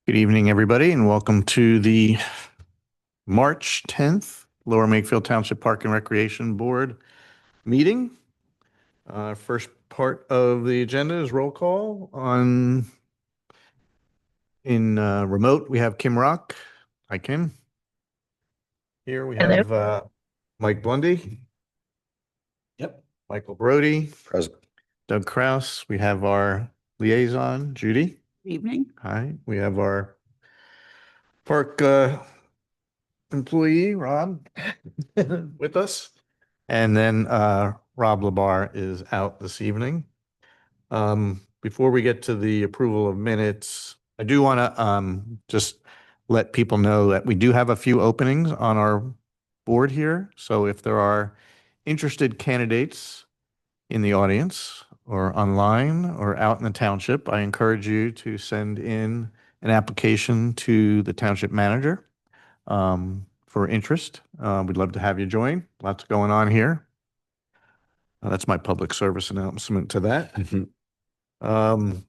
Good evening, everybody, and welcome to the March 10th Lower Makefield Township Park and Recreation Board meeting. First part of the agenda is roll call. In remote, we have Kim Rock. Hi, Kim. Here we have Mike Blundy. Yep. Michael Brody. Present. Doug Kraus. We have our liaison, Judy. Good evening. Hi. We have our park employee, Rob, with us. And then Rob Labar is out this evening. Before we get to the approval of minutes, I do want to just let people know that we do have a few openings on our board here. So if there are interested candidates in the audience or online or out in the township, I encourage you to send in an application to the township manager for interest. We'd love to have you join. Lots going on here. That's my public service announcement to that. The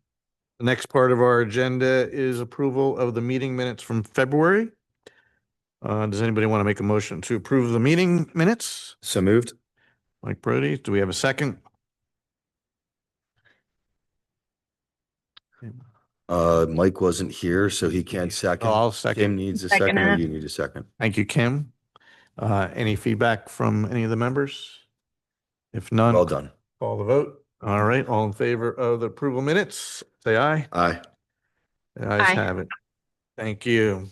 next part of our agenda is approval of the meeting minutes from February. Does anybody want to make a motion to approve the meeting minutes? So moved. Mike Brody, do we have a second? Mike wasn't here, so he can't second. I'll second. Kim needs a second, or you need a second. Thank you, Kim. Any feedback from any of the members? If none, Well done. call the vote. All right, all in favor of the approval minutes, say aye. Aye. The ayes have it. Thank you.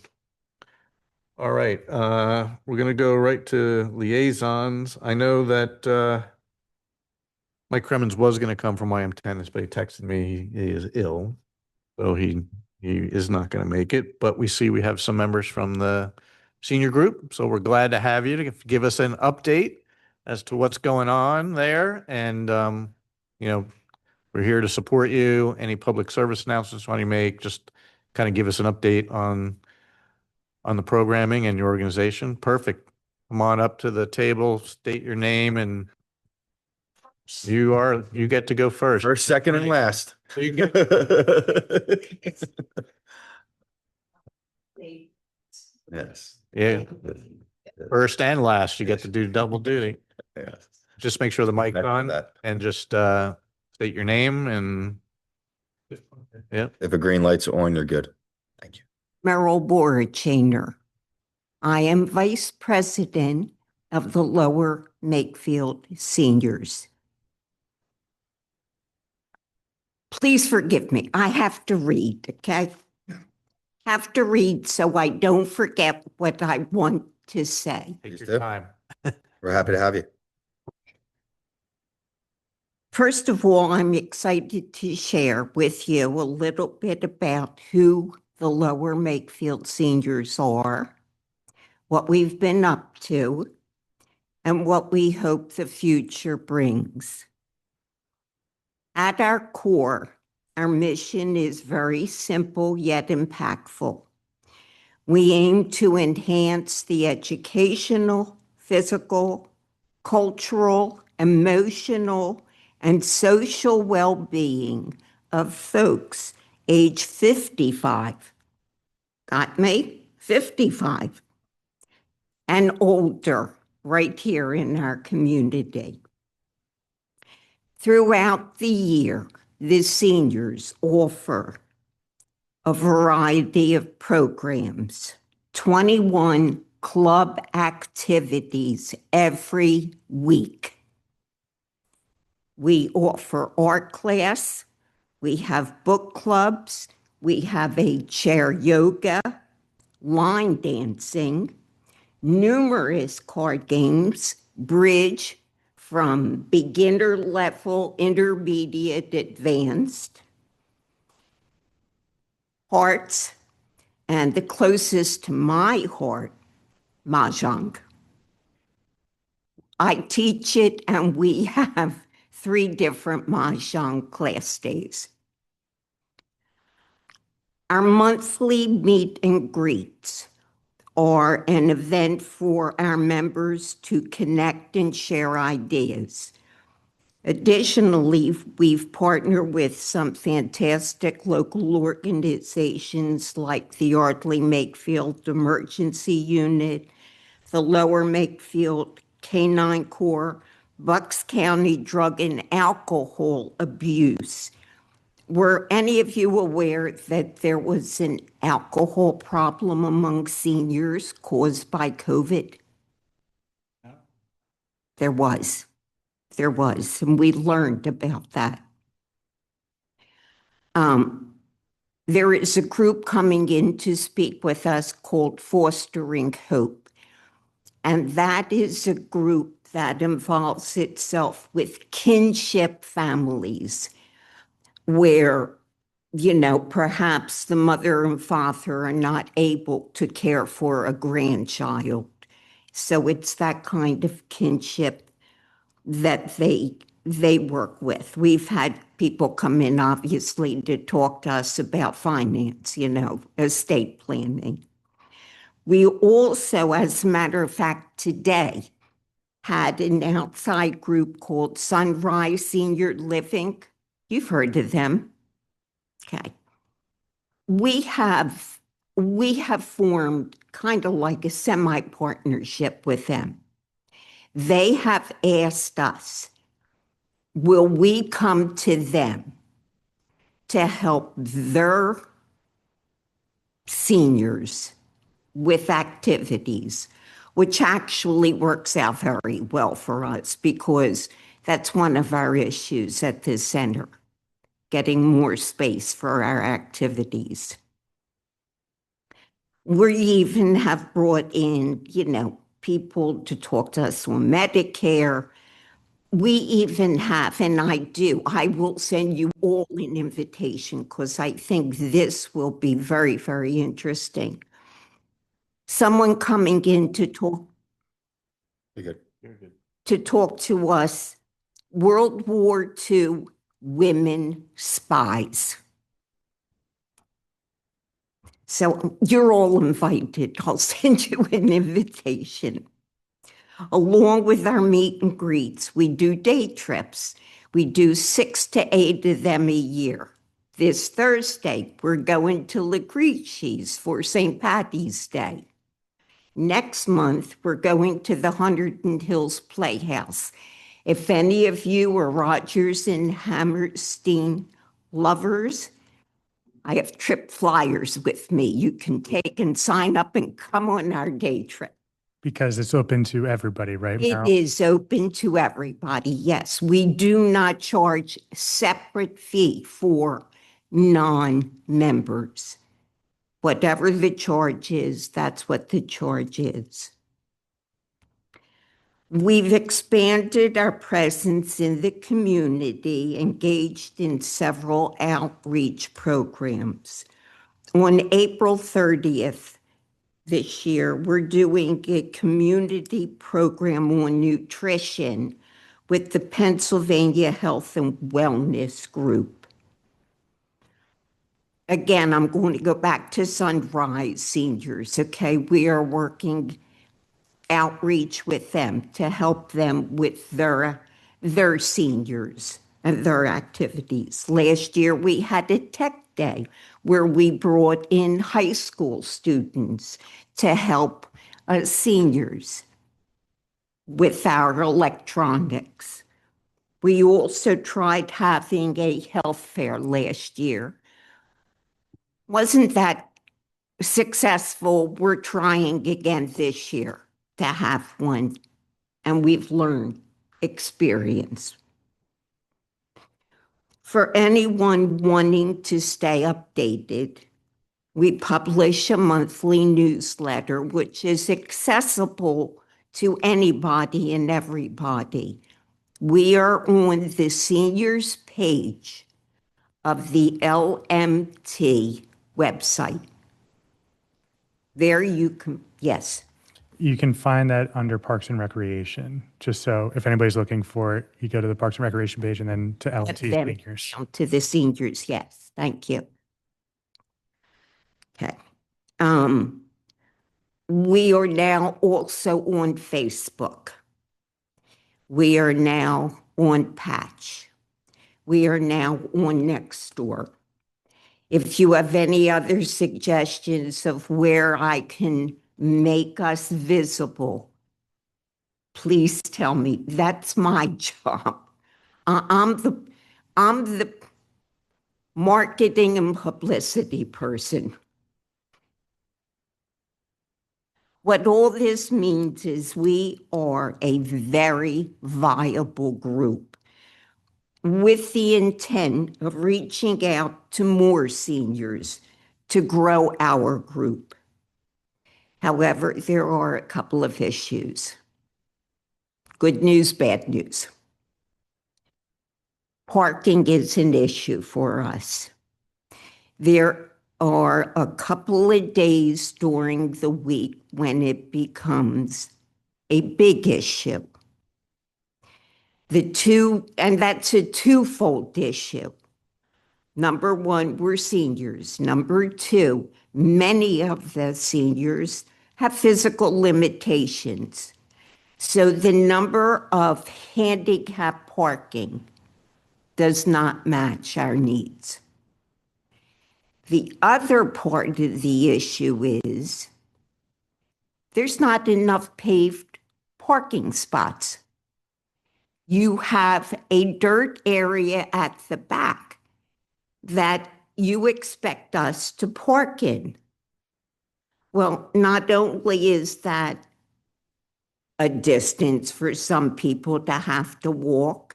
All right, we're gonna go right to liaisons. I know that Mike Cremens was gonna come from YM Tennis, but he texted me he is ill, so he is not gonna make it. But we see we have some members from the senior group, so we're glad to have you to give us an update as to what's going on there. And we're here to support you. Any public service announcements you want to make, just kind of give us an update on the programming and your organization. Perfect. Come on up to the table, state your name, and you get to go first. First, second, and last. So you get Yes. yeah, first and last. You get to do double duty. Yes. Just make sure the mic's Connect on that. and just state your name and yeah. If a green light's on, you're good. Thank you. Merrill Borachiner. I am Vice President of the Lower Makefield Seniors. Please forgive me. I have to read, okay? Have to read so I don't forget what I want to say. Take Please your do. time. We're happy to have you. First of all, I'm excited to share with you a little bit about who the Lower Makefield Seniors are, what we've been up to, and what we hope the future brings. At our core, our mission is very simple yet impactful. We aim to enhance the educational, physical, cultural, emotional, and social well-being of folks age 55. Got me? 55. And older right here in our community. Throughout the year, the seniors offer a variety of programs, 21 club activities every week. We offer art class, we have book clubs, we have a chair yoga, line dancing, numerous card games, bridge from beginner level, intermediate, advanced, hearts, and the closest to my heart, Mahjong. I teach it, and we have 3 different Mahjong class days. Our monthly meet and greets are an event for our members to connect and share ideas. Additionally, we've partnered with some fantastic local organizations like the Yardley Makefield Emergency Unit, the Lower Makefield Canine Corps, Bucks County Drug and Alcohol Abuse. Were any of you aware that there was an alcohol problem among seniors caused by COVID? No. There was. There was, and we learned about that. There is a group coming in to speak with us called Fostering Hope. And that is a group that involves itself with kinship families where, you know, perhaps the mother and father are not able to care for a grandchild. So it's that kind of kinship that they work with. We've had people come in, obviously, to talk to us about finance, you know, estate planning. We also, as a matter of fact, today had an outside group called Sunrise Senior Living. You've heard of them. Okay. We have formed kind of like a semi-partnership with them. They have asked us, will we come to them to help their seniors with activities, which actually works out very well for us because that's one of our issues at the center, getting more space for our activities. We even have brought in, you know, people to talk to us on Medicare. We even have, and I will send you all an invitation because I think this will be very, very interesting. Someone coming in to talk You're good. You're good. to talk to us, World War II women spies. So you're all invited. I'll send you an invitation. Along with our meet and greets, we do day trips. We do 6 to 8 of them a year. This Thursday, we're going to Lucreti's for St. Patty's Day. Next month, we're going to the Hunterdon Hills Playhouse. If any of you are Rodgers and Hammerstein lovers, I have trip flyers with me. You can take and sign up and come on our day trip. Because it's open to everybody, right, It Meryl? is open to everybody, yes. We do not charge separate fee for non-members. Whatever the charge is, that's what the charge is. We've expanded our presence in the community, engaged in several outreach programs. On April 30th this year, we're doing a community program on nutrition with the Pennsylvania Health and Wellness Group. Again, I'm going to go back to Sunrise Seniors, okay? We are working outreach with them to help them with their seniors and their activities. Last year, we had a tech day where we brought in high school students to help seniors with our electronics. We also tried having a health fair last year. Wasn't that successful? We're trying again this year to have one, and we've learned experience. For anyone wanting to stay updated, we publish a monthly newsletter which is accessible to anybody and everybody. We are on the seniors page of the LMT website. There you can, yes. You can find that under Parks and Recreation. Just so if anybody's looking for it, you go to the Parks and Recreation page and then to LMT Them Seniors. down to the seniors, yes. Thank you. Okay. We are now also on Facebook. We are now on Patch. We are now on Next Door. If you have any other suggestions of where I can make us visible, please tell me. That's my job. I'm the marketing and publicity person. What all this means is we are a very viable group with the intent of reaching out to more seniors to grow our group. However, there are a couple of issues. Good news, bad news. Parking is an issue for us. There are a couple of days during the week when it becomes a big issue. And that's a twofold issue. Number one, we're seniors. Number two, many of the seniors have physical limitations. So the number of handicap parking does not match our needs. The other part of the issue is there's not enough paved parking spots. You have a dirt area at the back that you expect us to park in. Well, not only is that a distance for some people to have to walk,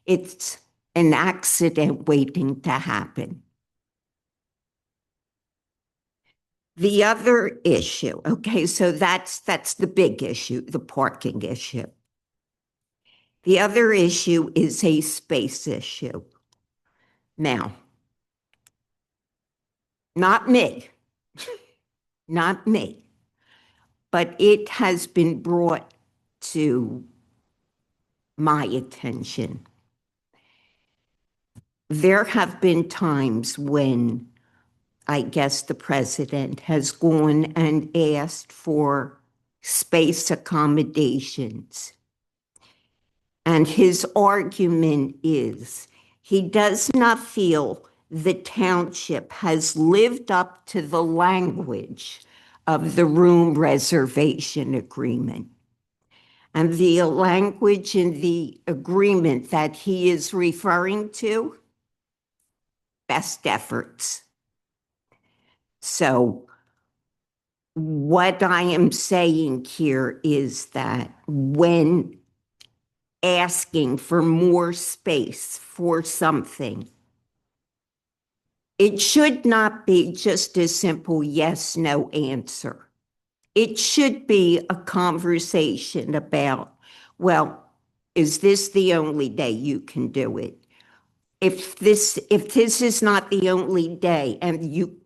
it's an accident waiting to happen. The other issue, okay, so that's the big issue, the parking issue. The other issue is a space issue. Now, not me, not me, but it has been brought to my attention. There have been times when I guess the president has gone and asked for space accommodations. And his argument is he does not feel the township has lived up to the language of the room reservation agreement. And the language in the agreement that he is referring to, best efforts. So what I am saying here is that when asking for more space for something, it should not be just a simple yes, no answer. It should be a conversation about, well, is this the only day you can do it? If this is not the only day and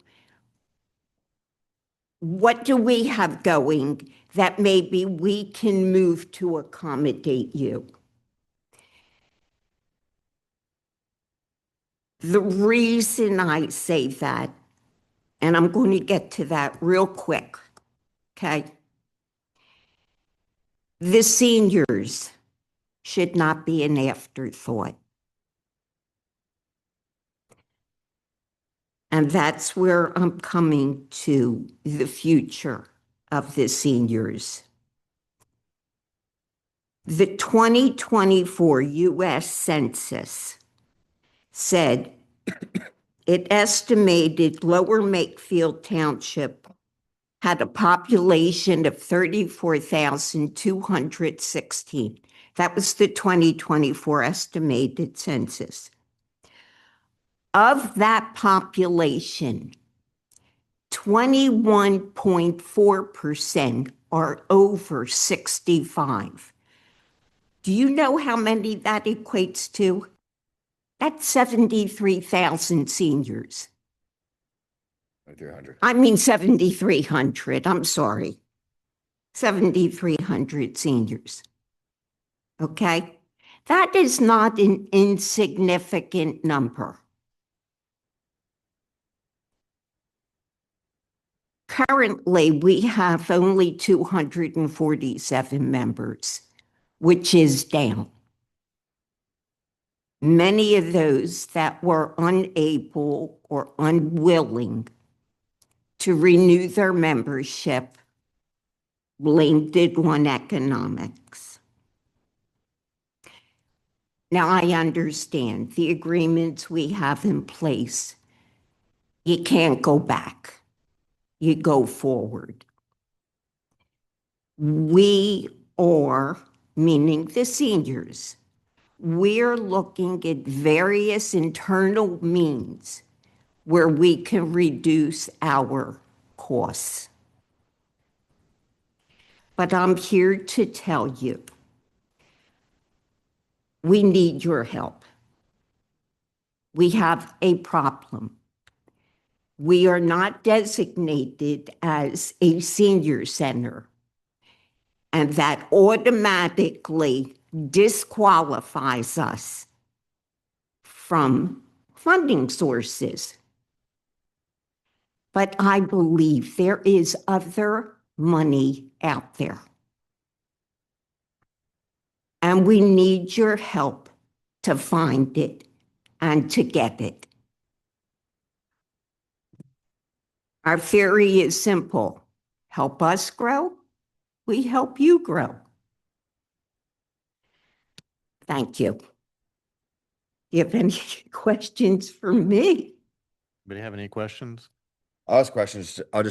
what do we have going that maybe we can move to accommodate you? The reason I say that, and I'm going to get to that real quick, okay? The seniors should not be an afterthought. And that's where I'm coming to the future of the seniors. The 2024 U.S. Census said it estimated Lower Makefield Township had a population of 34,216. That was the 2024 estimated census. Of that population, 21.4% are over 65. Do you know how many that equates to? That's 73,000 seniors. 300. I mean 7,300, I'm sorry. 7,300 seniors. Okay? That is not an insignificant number. Currently, we have only 247 members, which is down. Many of those that were unable or unwilling to renew their membership blamed it on economics. Now, I understand the agreements we have in place. You can't go back. You go forward. We are, meaning the seniors, we're looking at various internal means where we can reduce our costs. But I'm here to tell you, we need your help. We have a problem. We are not designated as a senior center, and that automatically disqualifies us from funding sources. But I believe there is other money out there. And we need your help to find it and to get it. Our theory is simple. Help us grow, we help you grow. Thank you. Do you have any questions for me? Anybody have any questions? I'll ask questions. I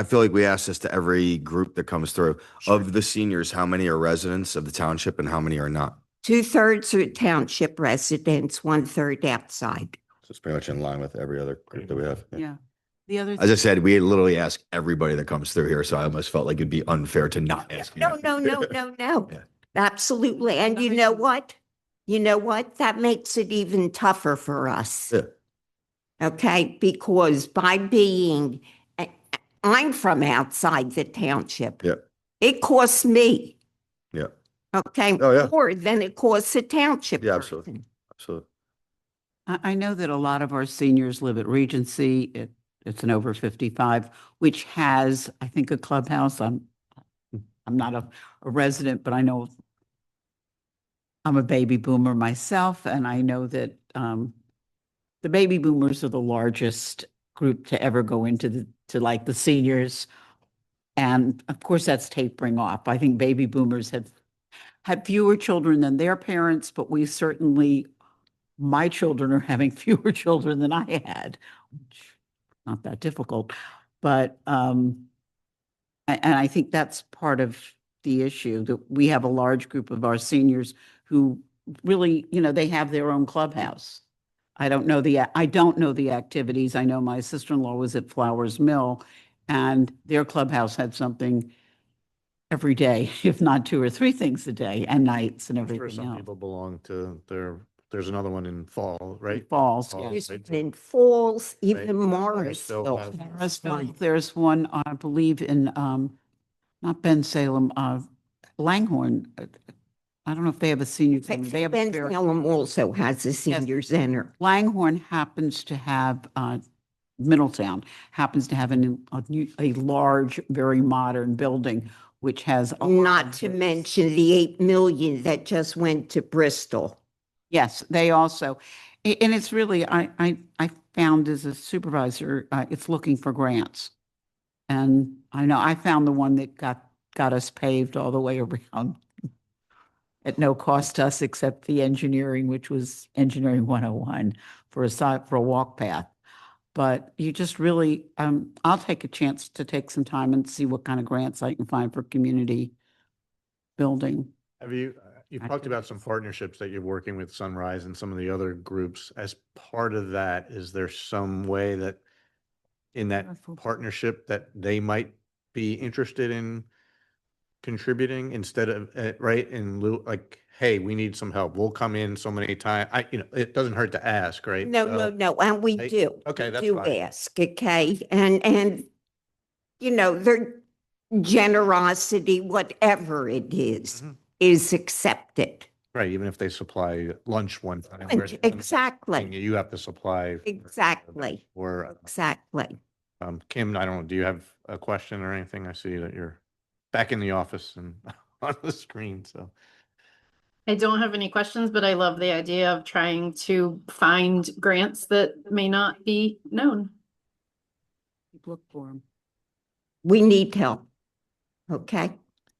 feel like we ask this to every group that comes through. Of the seniors, how many are residents of the township and how many are not? 2/3 are township residents, 1/3 outside. So it's pretty much in line with every other group that we have. Yeah. The other. As I said, we literally ask everybody that comes through here, so I almost felt like it'd be unfair to not ask. you. No. Yeah. Absolutely. And you know what? You know what? That makes it even tougher for us. Yeah. Okay, because by being, I'm from outside the township. Yeah. It costs me. Yeah. Okay, Oh, yeah. more than it costs a township Yeah, absolutely. person. Absolutely. I know that a lot of our seniors live at Regency. It's an over 55, which has, I think, a clubhouse. I'm not a resident, but I know I'm a baby boomer myself, and I know that the baby boomers are the largest group to ever go into like the seniors. And of course, that's tapering off. I think baby boomers have had fewer children than their parents, but we certainly, my children are having fewer children than I had, which not that difficult. But and I think that's part of the issue, that we have a large group of our seniors who really, they have their own clubhouse. I don't know the activities. I know my sister-in-law was at Flowers Mill, and their clubhouse had something every day, if not 2 or 3 things a day, and nights and I'm sure everything some else. people belong to there's another one in Fall, right? Falls. Falls, Yes. right? In Falls, Right. even Still have- Morrisville. There's one, I believe, in not Ben Salem, Langhorne. I don't know if they have a senior center. They have a Ben very- Salem also has a senior center. Langhorne happens to have, Middletown happens to have a large, very modern building, which has. a lot Not of to this. mention the 8 million that just went to Bristol. Yes, they also, and it's really, I found as a supervisor, it's looking for grants. And I know I found the one that got us paved all the way around at no cost to us except the engineering, which was Engineering 101 for a walk path. But you just really, I'll take a chance to take some time and see what kind of grants I can find for community building. Have you've talked about some partnerships that you're working with Sunrise and some of the other groups. As part of that, is there some way that in that partnership that they might be interested in contributing instead of, right, in lieu, like, hey, we need some help. We'll come in so many times. It doesn't hurt to ask, right? No, and we Hey, do. okay, We that's do fine. ask, okay? And their generosity, whatever it Mhm. is accepted. Right, even if they supply lunch one time. whereas Exactly, You have to supply. exactly, Or, exactly. Kim, I don't know, do you have a question or anything? I see that you're back in the office and on the screen, so. I don't have any questions, but I love the idea of trying to find grants that may not be known. Look for them. We need help. Okay?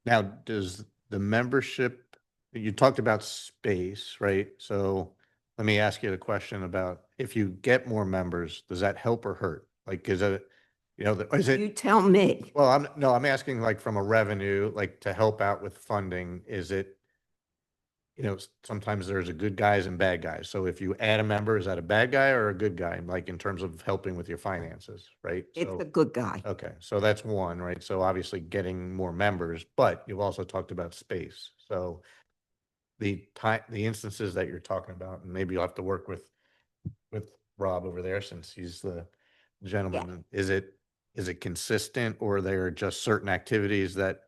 Now, does the membership, you talked about space, right? So let me ask you the question about if you get more members, does that help or hurt? Like, is it, is You it, tell me. well, I'm asking like from a revenue, like to help out with funding, is it, sometimes there's a good guys and bad guys. So if you add a member, is that a bad guy or a good guy? Like in terms of helping with your finances, right? It's So- a good guy. Okay, so that's one, right? So obviously getting more members, but you've also talked about space. So the instances that you're talking about, and maybe you'll have to work with Rob over there since he's the gentleman. Is it consistent, or there are just certain activities that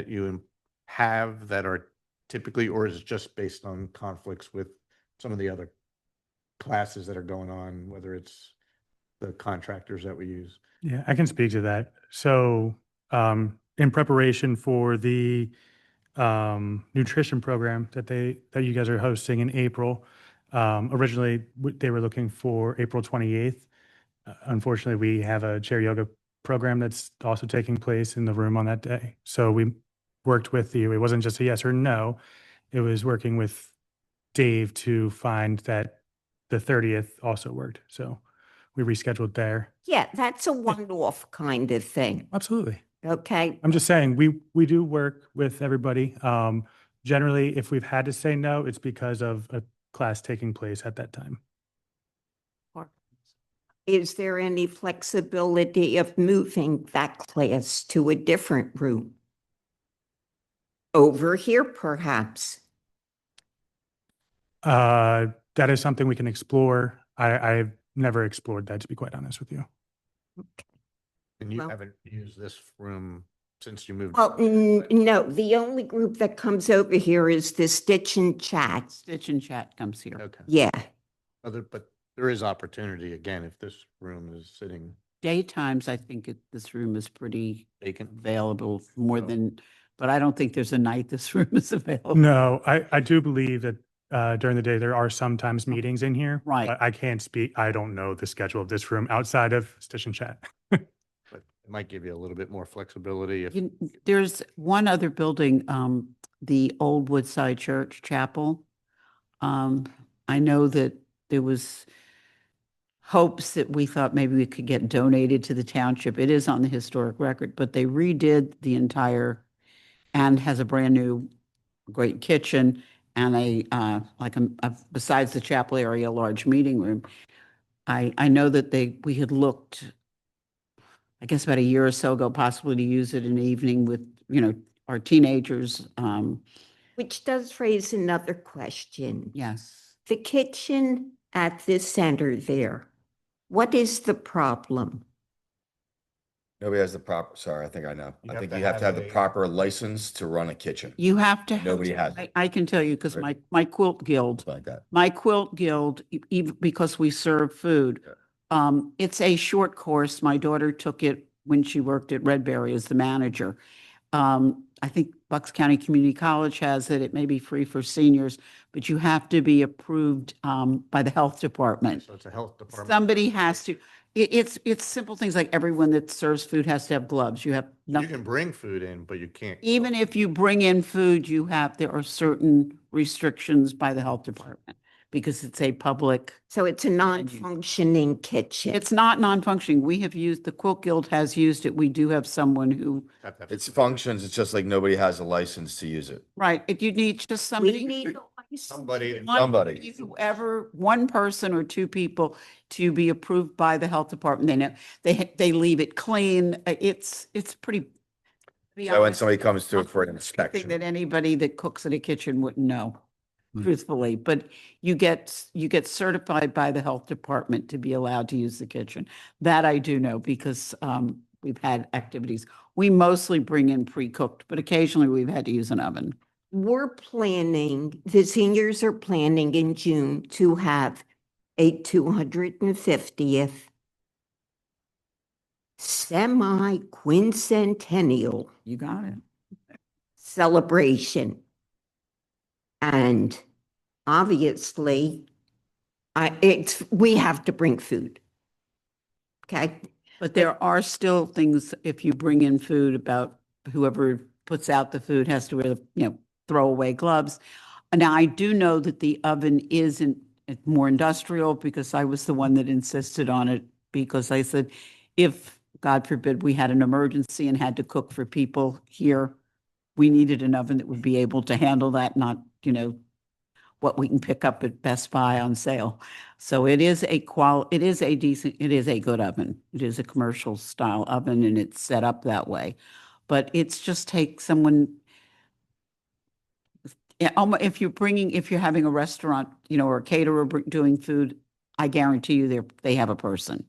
you have that are typically, or is it just based on conflicts with some of the other classes that are going on, whether it's the contractors that we use? Yeah, I can speak to that. So, in preparation for the nutrition program that you guys are hosting in April, originally they were looking for April 28th. Unfortunately, we have a chair yoga program that's also taking place in the room on that day. So we worked with you. It wasn't just a yes or no. It was working with Dave to find that the 30th also worked. So we rescheduled there. Yeah, that's a one-off kind of thing. Absolutely. Okay? I'm just saying, we do work with everybody. Generally, if we've had to say no, it's because of a class taking place at that time. Is there any flexibility of moving that class to a different room? Over here, perhaps? That is something we can explore. I've never explored that, to be quite honest with you. And you Well- haven't used this room since you moved? Well, no, the only group that comes over here is the Stitch and Chat. Stitch and Chat comes here. Okay. Yeah, But there is opportunity, again, if this room is sitting Daytimes, I think this room is pretty vacant. available more Oh. than, but I don't think there's a night this room is available. No, I do believe that during the day, there are sometimes meetings in here. Right. But I can't speak, I don't know the schedule of this room outside of Stitch and Chat. But it might give you a little bit more flexibility if, There's one other building, the old Woodside Church Chapel. I know that there was hopes that we thought maybe we could get donated to the township. It is on the historic record, but they redid the entire and has a brand new great kitchen and besides the chapel area, a large meeting room. I know that we had looked, I guess about a year or so ago, possibly to use it in the evening with, our teenagers. which does raise another question. Yes. The kitchen at the center there, what is the problem? Nobody has the proper, sorry, I think I know. You I have think to you have to have have the a- proper license to run a kitchen. You have to. Nobody has it. I can tell you, because Right. my quilt guild, Like that. even because we serve food, it's a short course. My daughter took it when she worked at Redberry as the manager. I think Bucks County Community College has it. It may be free for seniors, but you have to be approved by the health department. so it's a health department. Somebody has to. It's simple things like everyone that serves food has to have gloves. You have You nothing. can bring food in, but you can't. Even if you bring in food, there are certain restrictions by the health department because it's a public. So it's a non-functioning kitchen. It's not non-functioning. The Quilt Guild has used it. We do have someone who, have to have- It's functions, it's just like nobody has a license to use it. right, if you need just We somebody. need a license. Somebody. Somebody. One person or two people to be approved by the health department. They know, they leave it clean. It's pretty. to be So when honest, somebody comes through for an Thing inspection. that anybody that cooks in a kitchen wouldn't know, Hmm. truthfully, but you get certified by the health department to be allowed to use the kitchen. That I do know because we've had activities. We mostly bring in pre-cooked, but occasionally we've had to use an oven. The seniors are planning in June to have a 250th semi-quincentennial You got it. celebration. And obviously, we have to bring food. Okay? But there are still things, if you bring in food, about whoever puts out the food has to wear the, throwaway gloves. Now, I do know that the oven isn't more industrial, because I was the one that insisted on it, because I said, if, God forbid, we had an emergency and had to cook for people here, we needed an oven that would be able to handle that, not, what we can pick up at Best Buy on sale. So it is a good oven. It is a commercial style oven, and it's set up that way. But it's just take someone, if you're having a restaurant, or a caterer doing food, I guarantee you they have a person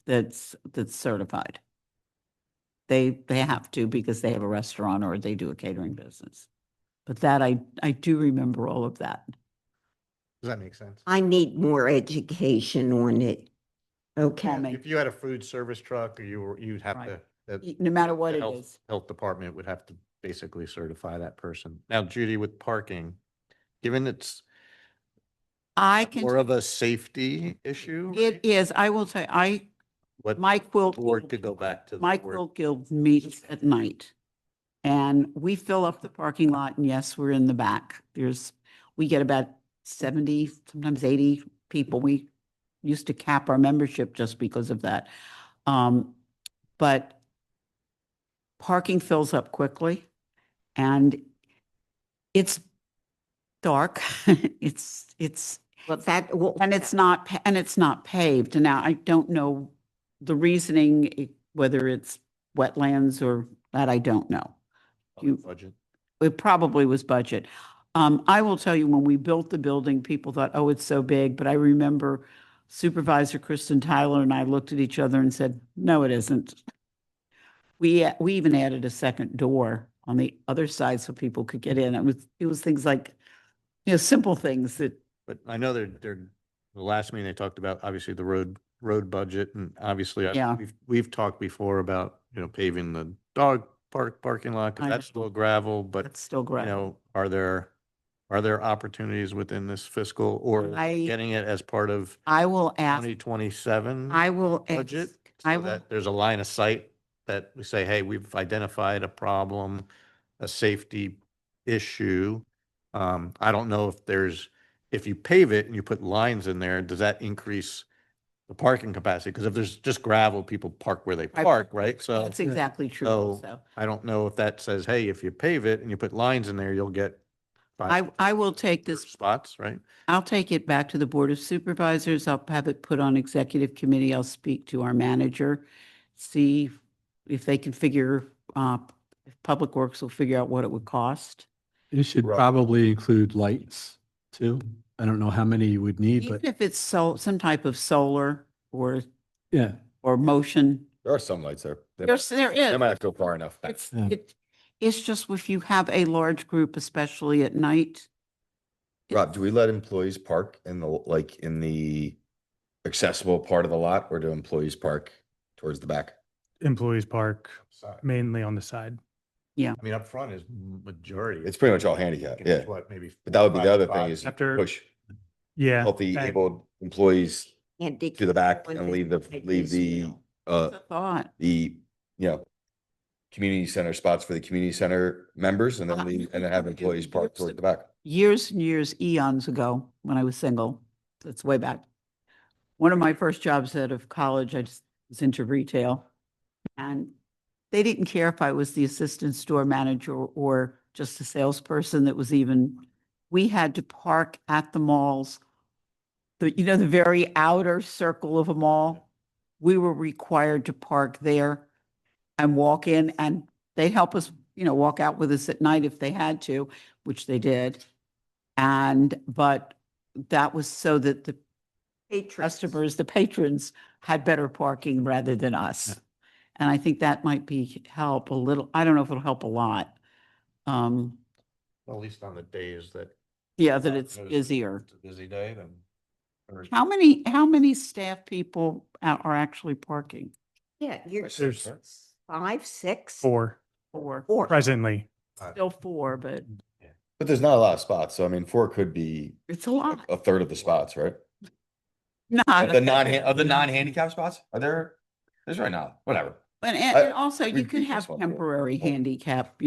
that's certified. They have to, because they have a restaurant or they do a catering business. But that, I do remember all of that. Does that make sense? I need more education on it. Okay. Call me. If you had a food service truck, or you'd have Right. to, No matter what the it health, is. health department would have to basically certify that person. Now, Judy, with parking, given it's I can, more of a safety issue, it is, I will say, what my quilt. board could go back to the My board. quilt guild meets at night, and we fill up the parking lot, and yes, we're in the back. We get about 70, sometimes 80 people. We used to cap our membership just because of that. But parking fills up quickly, and it's dark. It's and it's not paved. And now I don't know the reasoning, whether it's wetlands or that, I don't know. Budget. It probably was budget. I will tell you, when we built the building, people thought, oh, it's so big. But I remember Supervisor Kristen Tyler and I looked at each other and said, no, it isn't. We even added a second door on the other side so people could get in. It was things like, simple things that. But I know the last meeting they talked about, obviously, the road budget, and obviously, Yeah. we've talked before about, paving the dog parking lot, I because that's know. still gravel, but, That's still gravel. are there opportunities within this fiscal, or getting it as part of I will ask. 2027 I will budget? ask. I So will. that there's a line of sight that we say, hey, we've identified a problem, a safety issue. I don't know if you pave it and you put lines in there, does that increase the parking capacity? Because if there's just gravel, people park where they park, right? So That's exactly true. so So I don't know if that says, hey, if you pave it and you put lines in there, you'll get I will take this. spots, right? I'll take it back to the Board of Supervisors. I'll have it put on executive committee. I'll speak to our manager, see if they can figure, if Public Works will figure out what it would cost. It should Right. probably include lights too. I don't know how many you would need, Even but if it's some type of solar or yeah. motion. There are some lights there. They There is. might have to go far enough back. Yeah. It's just if you have a large group, especially at night. Rob, do we let employees park in the accessible part of the lot, or do employees park towards the back? Employees park mainly on the side. I mean, up front is majority. It's pretty much all handicap, yeah. What, maybe. But that would be the other 5 thing, is After- push Yeah. healthy that- abled employees And to the back and leave the It's a thought. community center spots for the community center members, and then have employees park toward the back. Years and years, eons ago, when I was single, that's way back. One of my first jobs out of college, I just was into retail. And they didn't care if I was the assistant store manager or just a salesperson we had to park at the malls. The very outer circle of a mall. We were required to park there and walk in, and they'd help us, walk out with us at night if they had to, which they did. But that was so that the customers, the patrons, had better parking rather than us. Yeah. And I think that might help a little. I don't know if it'll help a lot. Well, at least on the days that. Yeah, that it's Notice busier. It's a busy day, then. or- How many staff people are actually parking? Yeah, you're There's 5, 6. Four Four. Four. presently. Still four, but But there's not a lot of spots. So I mean, 4 could be It's a lot. a third of the spots, right? Not. The non-handicap spots? Are there? There's right now, whatever. And also we you can beat this have one. temporary handicap,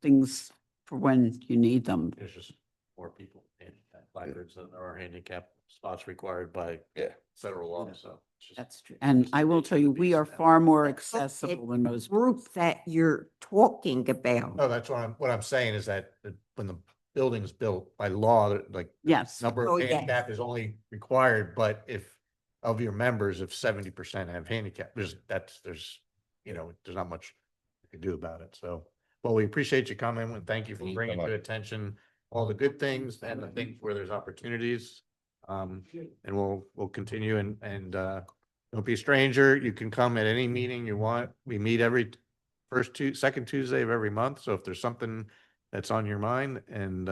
things for when you need them. There's just more people handicapped placards than there are handicap spots required by Yeah. federal law, so. it's just- That's true. And I will tell you, we are far more accessible than most. Group that you're talking about. No, that's what I'm saying is that when the building's built by law, like Yes. number Oh, of yes. handicap is only required, but if of your members, if 70% have handicap, there's not much you can do about it. So, well, we appreciate you coming and thank you for bringing to attention all the good things and the things where there's opportunities. And we'll continue and don't be a stranger. You can come at any meeting you want. We meet every second Tuesday of every month. So if there's something that's on your mind and,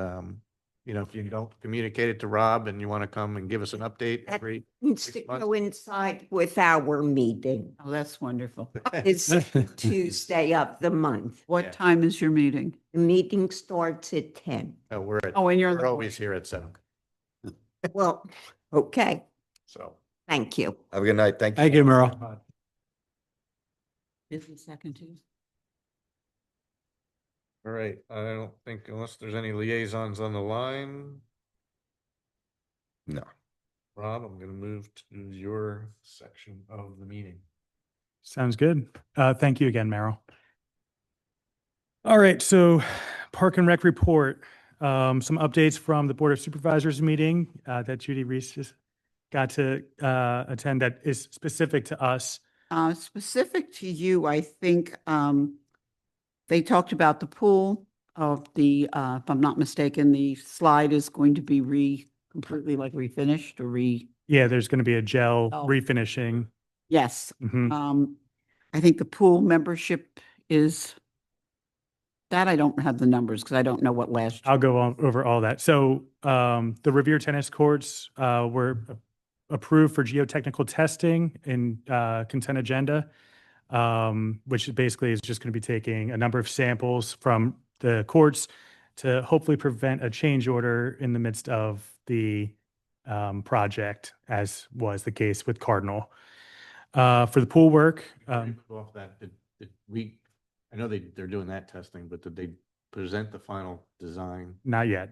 if you don't communicate it to Rob and you want to come and give us an update That every needs to 6 months. coincide with our meeting. Oh, that's wonderful. It's Tuesday of the month. What Yeah. time is your meeting? The meeting starts at 10. We're Oh, and you're in we're the always here at 7. Well, okay, So. thank you. Have a good night. Thank you. Thank you, Merle. Is it second Tuesday? All right, I don't think unless there's any liaisons on the line, No. Rob, I'm gonna move to your section of the meeting. Sounds good. Thank you again, Merrill. All right, so Park and Rec report. Some updates from the Board of Supervisors meeting that Judy Reese just got to attend that is specific to us. Specific to you, I think, they talked about the pool of the, if I'm not mistaken, the slide is going to be completely like refinished or Yeah, there's going to be a gel Oh. refinishing. yes. Mhm. I think the pool membership is, that I don't have the numbers because I don't know what last. I'll go over all that. So the Revere tennis courts were approved for geotechnical testing in consent agenda, which basically is just going to be taking a number of samples from the courts to hopefully prevent a change order in the midst of the project, as was the case with Cardinal. For the pool work, Off that, did we, I know they're doing that testing, but did they present the final design? not yet.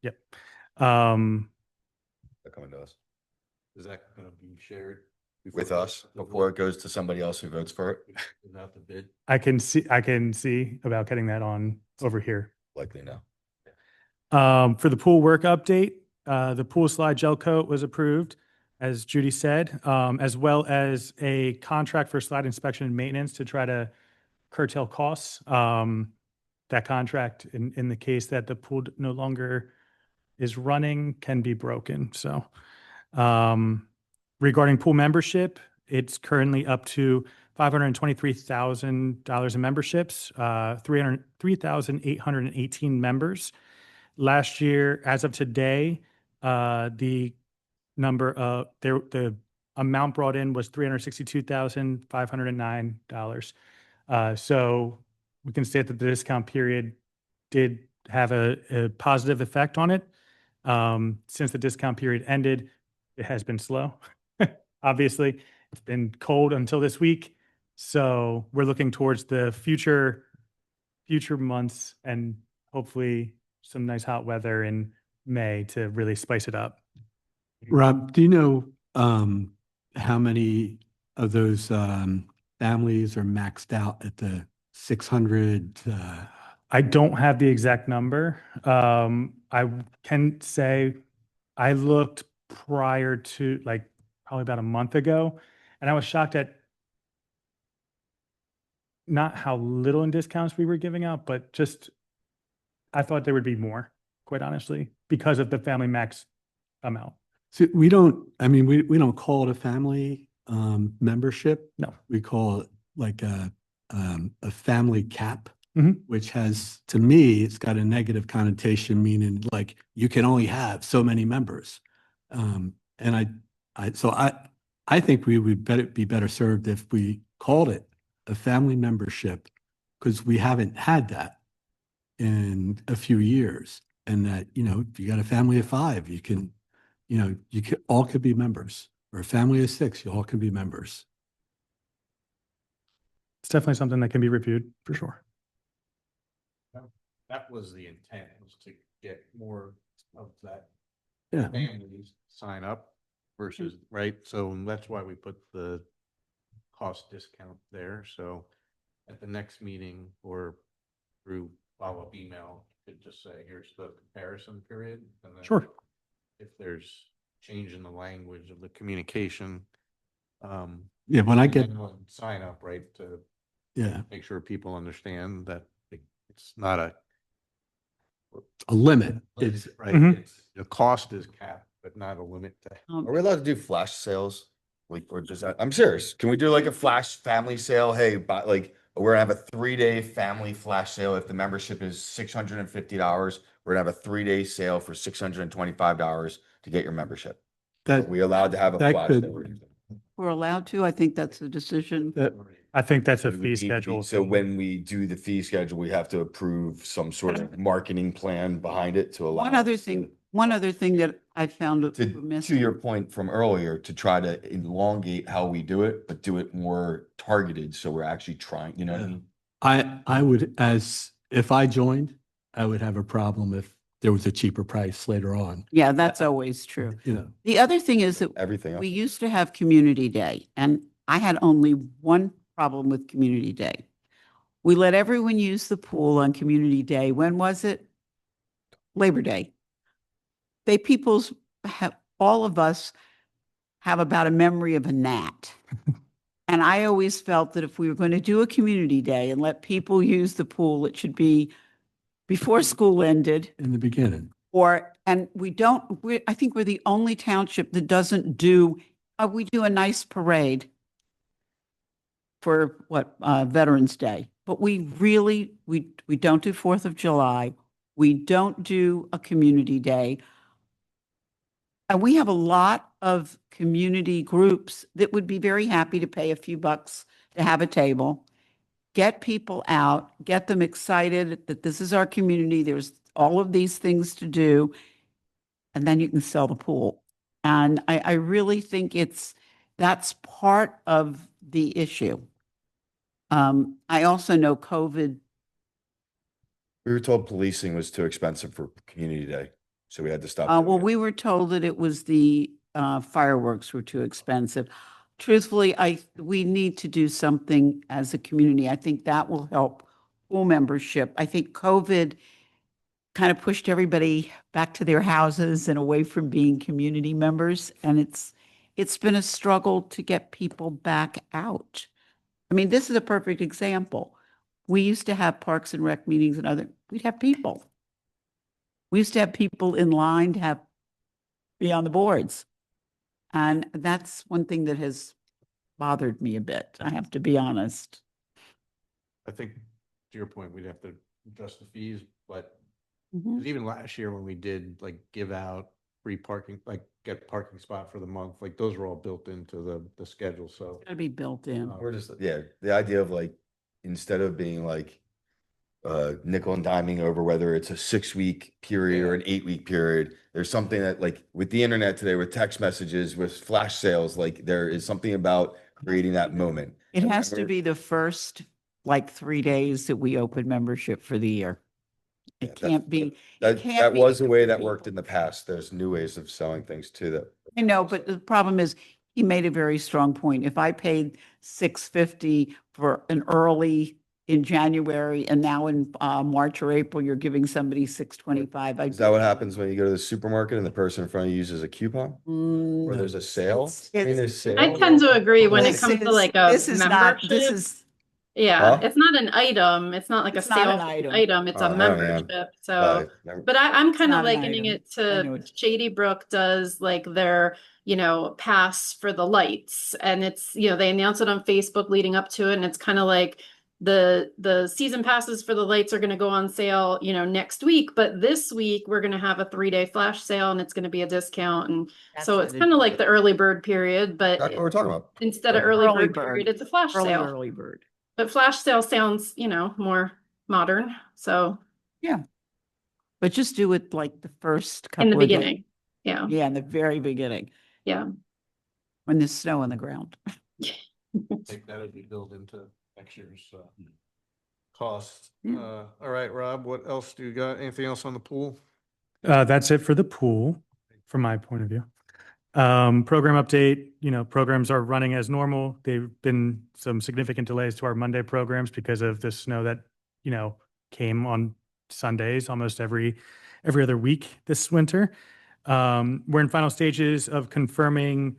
Yep. They're coming to us. Is that gonna be shared? With us before it goes to somebody else who votes for it? Without the bid? I can see about getting that on over here. Likely no. For the pool work update, the pool slide gel coat was approved, as Judy said, as well as a contract for slide inspection and maintenance to try to curtail costs. That contract, in the case that the pool no longer is running, can be broken. So, regarding pool membership, it's currently up to $523,000 in memberships, 3,818 members. Last year, as of today, the amount brought in was $362,509. So we can state that the discount period did have a positive effect on it. Since the discount period ended, it has been slow. Obviously, it's been cold until this week. So we're looking towards the future months and hopefully some nice hot weather in May to really spice it up. Rob, do you know how many of those families are maxed out at the 600? I don't have the exact number. I can say I looked prior to probably about a month ago, and I was shocked at not how little in discounts we were giving out, but just I thought there would be more, quite honestly, because of the family max amount. So we don't call it a family membership. No. We call it like a family cap, Mhm. which has, to me, it's got a negative connotation, meaning like you can only have so many members. And I think we would be better served if we called it a family membership, because we haven't had that in a few years. And that, if you got a family of 5, you can, all could be members, or a family of 6, you all can be members. It's definitely something that can be reviewed for sure. That was the intent, was to get more of that Yeah. families sign up versus, right? So that's why we put the cost discount there. So at the next meeting or through follow-up email, you could just say, here's the comparison period. And then Sure. if there's change in the language of the communication, Yeah, when I get, sign up, right, to yeah, make sure people understand that it's not a a limit. It's, right. Mhm. It's, the cost is capped, but not a limit to. Are we allowed to do flash sales? Like, or just, I'm serious. Can we do like a flash family sale? Hey, we're gonna have a 3-day family flash sale. If the membership is $650, we're gonna have a 3-day sale for $625 to get your membership. Are that, we allowed to have a that flash could- sale? We're allowed to. I think that's a decision. I think that's a So we fee need to be- schedule. So when we do the fee schedule, we have to approve some sort of marketing plan behind it to allow. One other thing that I found we're To missing. your point from earlier, to try to elongate how we do it, but do it more targeted. So we're actually trying, you know what I mean? I would, if I joined, I would have a problem if there was a cheaper price later on, Yeah, that's always true. The other thing is that Everything else. we used to have Community Day, and I had only one problem with Community Day. We let everyone use the pool on Community Day. When was it? Labor Day. All of us have about a memory of a gnat. And I always felt that if we were going to do a Community Day and let people use the pool, it should be before school ended. in the beginning. I think we're the only township that doesn't do, we do a nice parade for Veterans Day, but we don't do 4th of July. We don't do a community day. And we have a lot of community groups that would be very happy to pay a few bucks to have a table, get people out, get them excited that this is our community. There's all of these things to do. And then you can sell the pool. And I really think that's part of the issue. I also know COVID. We were told policing was too expensive for community day, so we had to stop. Well, doing it. we were told that it was the fireworks were too expensive. Truthfully, we need to do something as a community. I think that will help pool membership. I think COVID kind of pushed everybody back to their houses and away from being community members. And it's been a struggle to get people back out. I mean, this is a perfect example. We used to have Parks and Rec meetings and we'd have people. We used to have people in line to be on the boards. And that's one thing that has bothered me a bit. I have to be honest. I think to your point, we'd have to adjust the fees, but Mhm. 'cause even last year when we did like give out free parking, like get parking spot for the month, like those were all built into the schedule. So Gotta be built in. We're just, yeah, the idea of like, instead of being like nickel and diming over whether it's a 6-week period or an 8-week period, there's something that like with the internet today, with text messages, with flash sales, like there is something about creating that moment. It And has to remember- be the first 3 days that we open membership for the year. Yeah, It that- can't be. That, can't that be was the way that people. worked in the past. There's new ways of selling things too that. I know, but the problem is, he made a very strong point. If I paid $650 for an early in January and now in March or April, you're giving somebody $625. Is that what happens when you go to the supermarket and the person in front of you uses a coupon? Or there's a sale? I mean, there's sales. I tend to agree when it This comes to is- like a this is not- membership. This is, Yeah, Huh? it's not an item. It's not like It's a not sale an item. It's Oh, a yeah. membership. So, Never- but I'm kind not of an likening item. it I know to it's- Shady Brook does like their, pass for the lights. And it's, they announce it on Facebook leading up to it. And it's kind of like the season passes for the lights are going to go on sale, next week. But this week we're going to have a 3-day flash sale and it's going to be a discount. And so That's it's it. kind of like the early bird period, but That's what we're talking about. instead of Yeah. early Early bird bird. period, it's a flash sale. early bird. But flash sale sounds, more modern. So But But just do it like the first In couple the of days. beginning. Yeah, Yeah, in the very beginning, yeah. when there's snow on the ground. Take that as we build into next year's costs. Yeah. All right, Rob, what else do you got? Anything else on the pool? That's it for the pool, from my point of view. Program update, programs are running as normal. There've been some significant delays to our Monday programs because of the snow that, came on Sundays almost every other week this winter. We're in final stages of confirming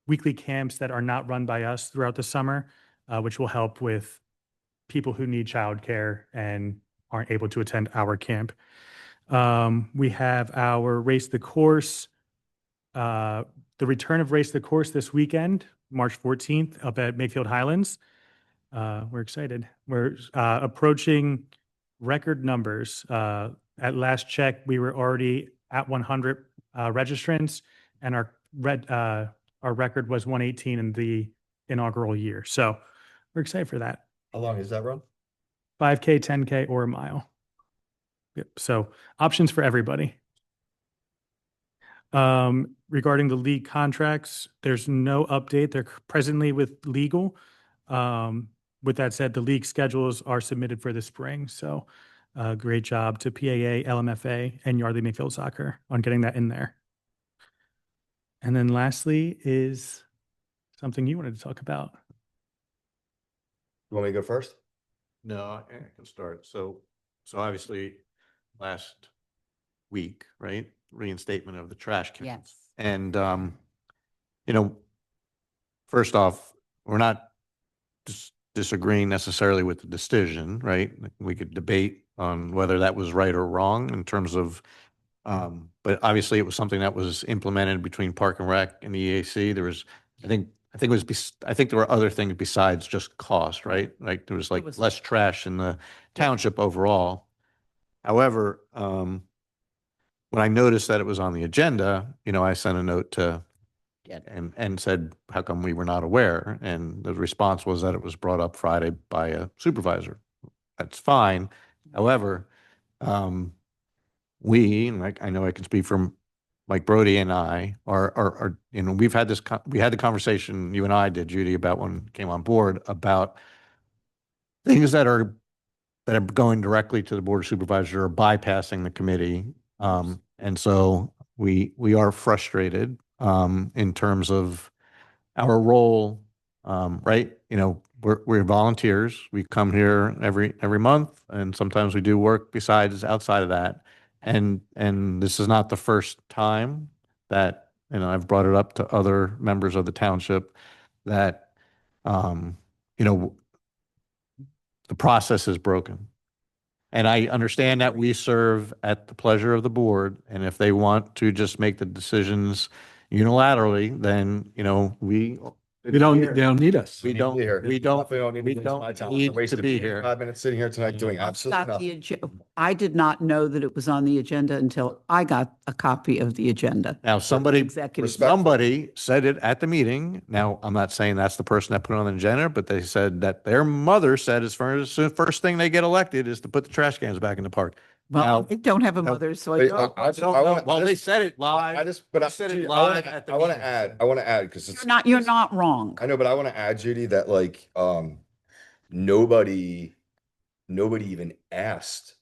weekly camps that are not run by us throughout the summer, which will help with people who need childcare and aren't able to attend our camp. We have our Race the Course, the return of Race the Course this weekend, March 14th, up at Makefield Highlands. We're excited. We're approaching record numbers. At last check, we were already at 100 registrants, and our record was 118 in the inaugural year. So we're excited for that. How long is that run? 5K, 10K, or a mile. Yep. So options for everybody. Regarding the league contracts, there's no update. They're presently with legal. With that said, the league schedules are submitted for the spring. So great job to PAA, LMFA, and Yardley Makefield Soccer on getting that in there. And then lastly is something you wanted to talk about. You want me to go first? No, I can start. So obviously last week, right? Reinstatement of the trash cans. Yes. And, first off, we're not disagreeing necessarily with the decision, right? We could debate on whether that was right or wrong in terms of, but obviously it was something that was implemented between Park and Rec and the EAC. There was, I think there were other things besides just cost, right? Like there was like less trash in the township overall. However, when I noticed that it was on the agenda, I sent a note to and said, how come we were not aware? And the response was that it was brought up Friday by a supervisor. That's fine. However, we, and I know I can speak from Mike Brody and I are we've had we had the conversation, you and I did, Judy, about when we came on board about things that are going directly to the board of supervisors or bypassing the committee. And so we are frustrated in terms of our role, right? We're volunteers. We come here every month, and sometimes we do work outside of that. And this is not the first time that, I've brought it up to other members of the township that, the process is broken. And I understand that we serve at the pleasure of the board, and if they want to just make the decisions unilaterally, then, They don't need us. we don't Definitely we waste don't my time. need to Wasted be here. 5 minutes sitting here tonight doing absolutely Got the nothing. I did not know that it was on the agenda until I got a copy of the agenda. Now, somebody Executive. Somebody said it at the meeting. Now, I'm not saying that's the person that put it on the agenda, but they said that their mother said as far as the first thing they get elected is to put the trash cans back in the park. Well, Now- I don't have a mother, so I Wait, don't. I Don't know. Well, they said it I live. just, but I said it Judy, live at the I want meeting. to add, because it's. You're not wrong. I know, but I want to add, Judy, that like, nobody even asked,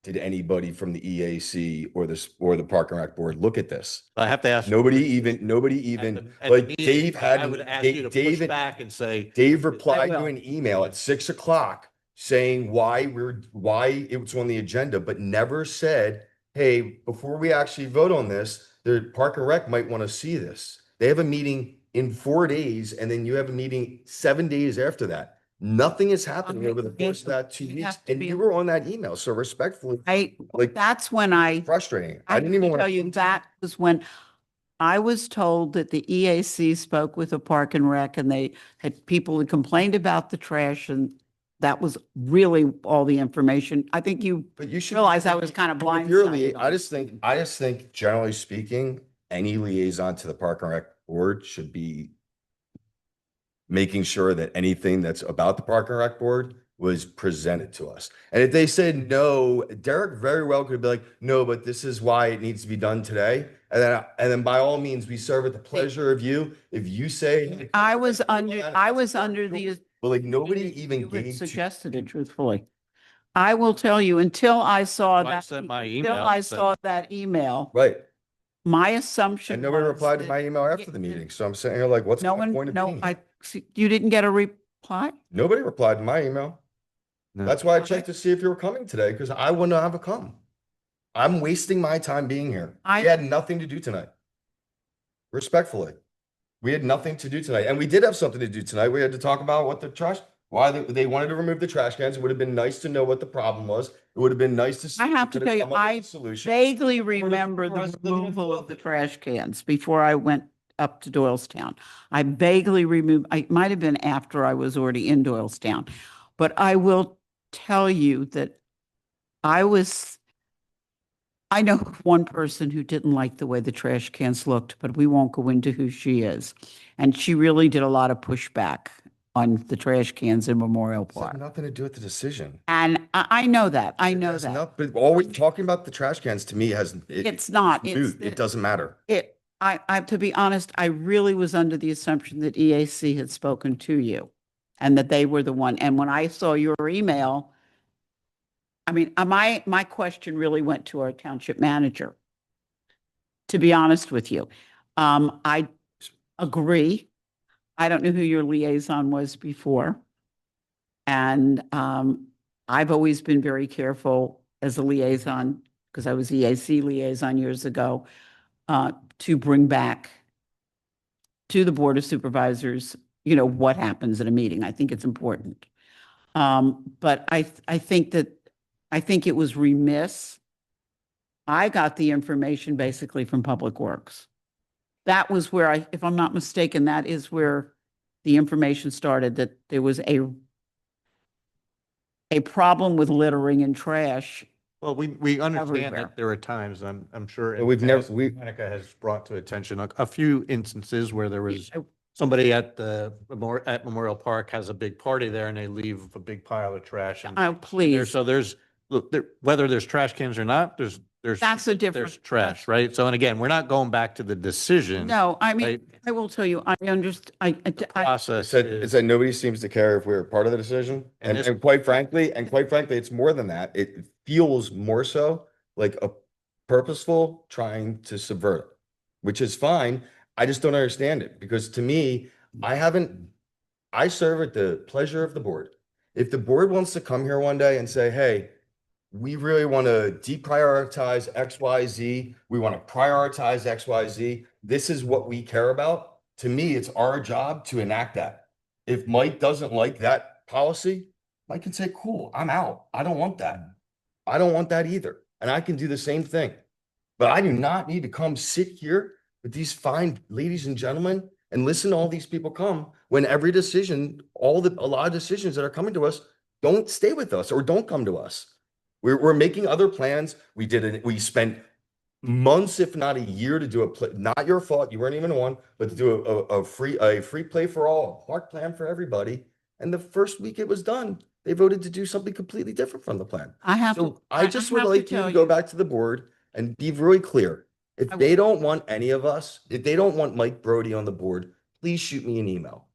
did anybody from the EAC or the Park and Rec Board look at this? I have to ask. Nobody even, at the like meeting, Dave I would ask you to push David, back and say, Dave replied to will. an email at 6 o'clock saying why it was on the agenda, but never said, hey, before we actually vote on this, the Park and Rec might want to see this. They have a meeting in 4 days, and then you have a meeting 7 days after that. Nothing is happening over the course of that 2 You weeks, have to and be- you were on that email. So respectfully, like, That's when I frustrating. I I didn't have even to want tell you, that was when I was told that the EAC spoke with the Park and Rec, and they had people who complained about the trash, and that was really all the information. I think you But you should realize I was kind of If you're a blindsided. I just think generally speaking, any liaison to the Park and Rec Board should be making sure that anything that's about the Park and Rec Board was presented to us. And if they said no, Derek very well could be like, no, but this is why it needs to be done today. And then by all means, we serve at the pleasure of you. If you say. I was under the. But like nobody even you had gave. Suggested it truthfully. I will tell you, until I saw I that, sent my until email, I said- saw that email, Right. my assumption. And nobody was replied to that- my email after the meeting. So I'm sitting here like, what's No my point one, of no, being here? you didn't get a reply? Nobody replied to my email. No. That's why I checked to see if you were coming today, because I wouldn't have come. I'm wasting my time being here. I- We had nothing to do tonight. Respectfully. We had nothing to do tonight. And we did have something to do tonight. We had to talk about what the trash, why they wanted to remove the trash cans. It would have been nice to know what the problem was. It would have been nice to see. I if we have to could tell you, come up with a I solution. vaguely remember for the us living in removal of the Doylestown. trash cans before I went up to Doylestown. I vaguely removed, I might have been after I was already in Doylestown. But I will tell you that I know one person who didn't like the way the trash cans looked, but we won't go into who she is. And she really did a lot of pushback on the trash cans in Memorial It's had Park. nothing to do with the decision. And I know that, I know Has that. But always talking about the trash cans to me has. It's not, it's, moot. It doesn't matter. to be honest, I really was under the assumption that EAC had spoken to you and that they were the one. And when I saw your email, I mean, my question really went to our township manager, to be honest with you. I agree. I don't know who your liaison was before. And I've always been very careful as a liaison, because I was EAC liaison years ago, to bring back to the Board of Supervisors, what happens at a meeting. I think it's important. But I think it was remiss. I got the information basically from Public Works. That was where if I'm not mistaken, that is where the information started, that there was a problem with littering and trash. Well, we understand Everywhere. that there are times, I'm sure. But in we've the never- past, we- Monica has brought to attention a few instances where there was somebody at Memorial Park has a big party there and they leave a big pile of trash. And Oh, please. so look, whether there's trash cans or not, there's That's a different. there's trash, right? So, and again, we're not going back to the decision. No, I mean, right? I will tell you, I understand, I Process It is. said nobody seems to care if we're part of the decision. And And, this- and quite frankly, it's more than that. It feels more so like a purposeful trying to subvert it, which is fine. I just don't understand it, because to me, I serve at the pleasure of the board. If the board wants to come here one day and say, hey, we really want to deprioritize XYZ, we want to prioritize XYZ, this is what we care about. To me, it's our job to enact that. If Mike doesn't like that policy, Mike can say, cool, I'm out. I don't want that. I don't want that either. And I can do the same thing. But I do not need to come sit here with these fine ladies and gentlemen and listen to all these people come when every decision, a lot of decisions that are coming to us don't stay with us or don't come to us. We're making other plans. We spent months, if not a year, to do not your fault, you weren't even one, but to do a free play for all, a park plan for everybody. And the first week it was done, they voted to do something completely different from the plan. have to. So I just would have like you tell to go back to the board and be really clear. If I they don't want any of us, if they don't want Mike Brody on the board, please shoot me an email.